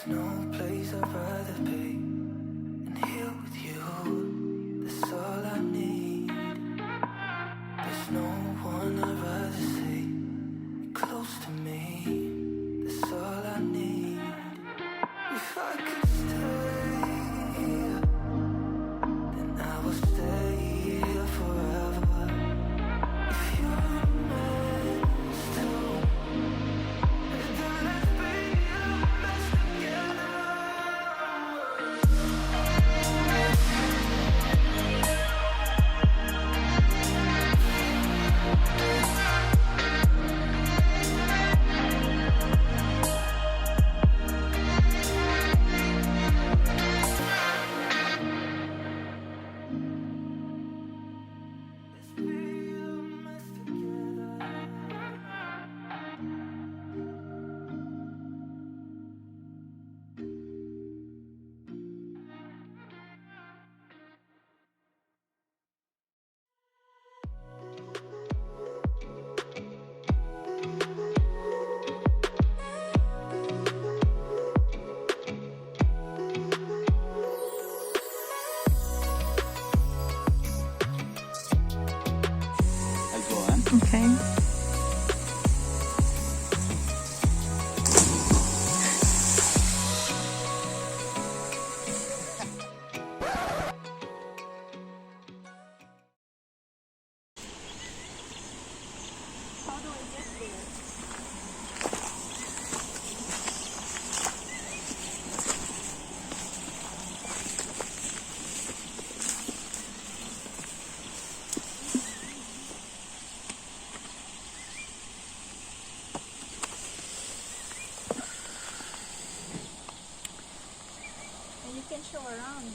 no place I'd rather be than here with you. That's all I need. There's no one I'd rather see close to me. That's all I need. If I could stay, then I will stay here forever. If you're meant to, then let's be the best together. Okay. How do I get there? And you can show around.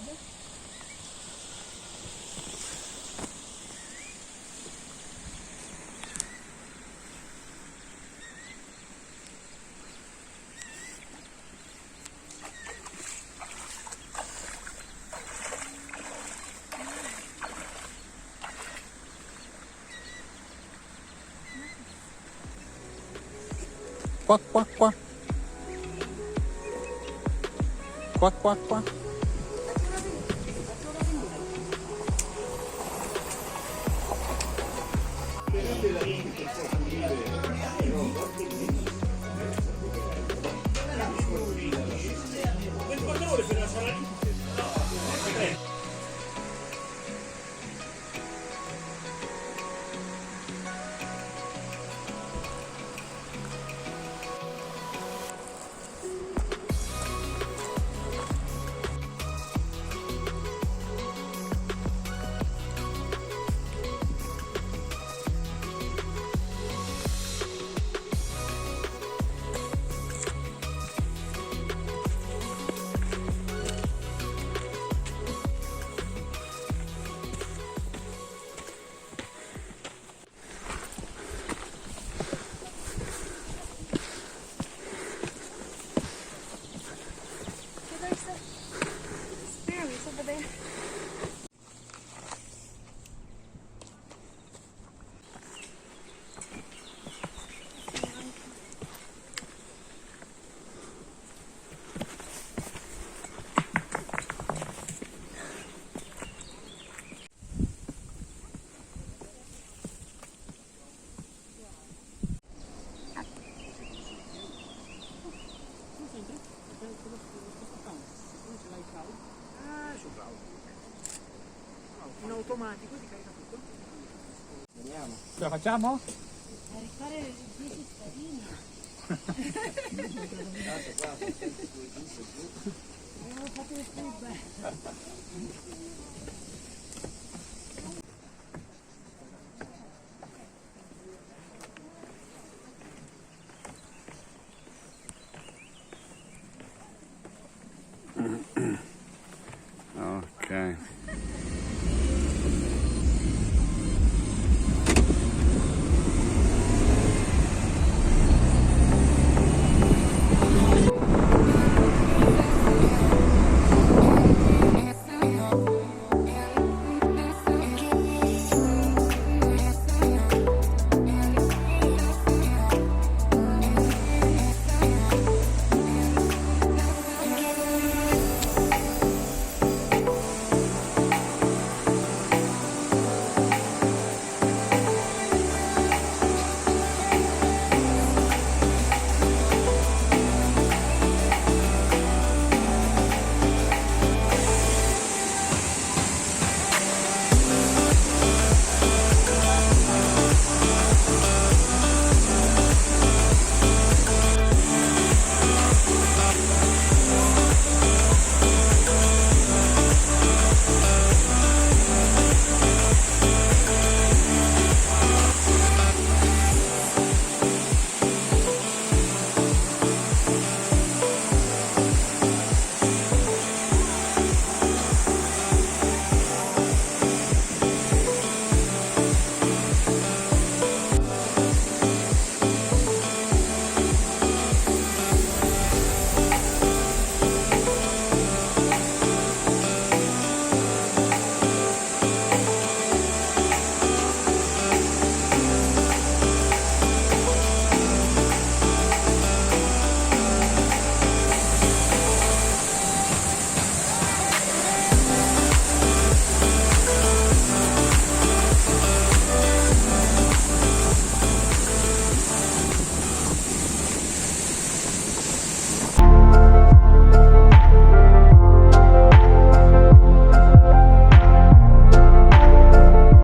Quack, quack, quack. Quack, quack, quack. There's a spearfish over there. In automatico ti carica tutto. Vediamo. Ce la facciamo? Fare 10 spadine. Avevo fatto le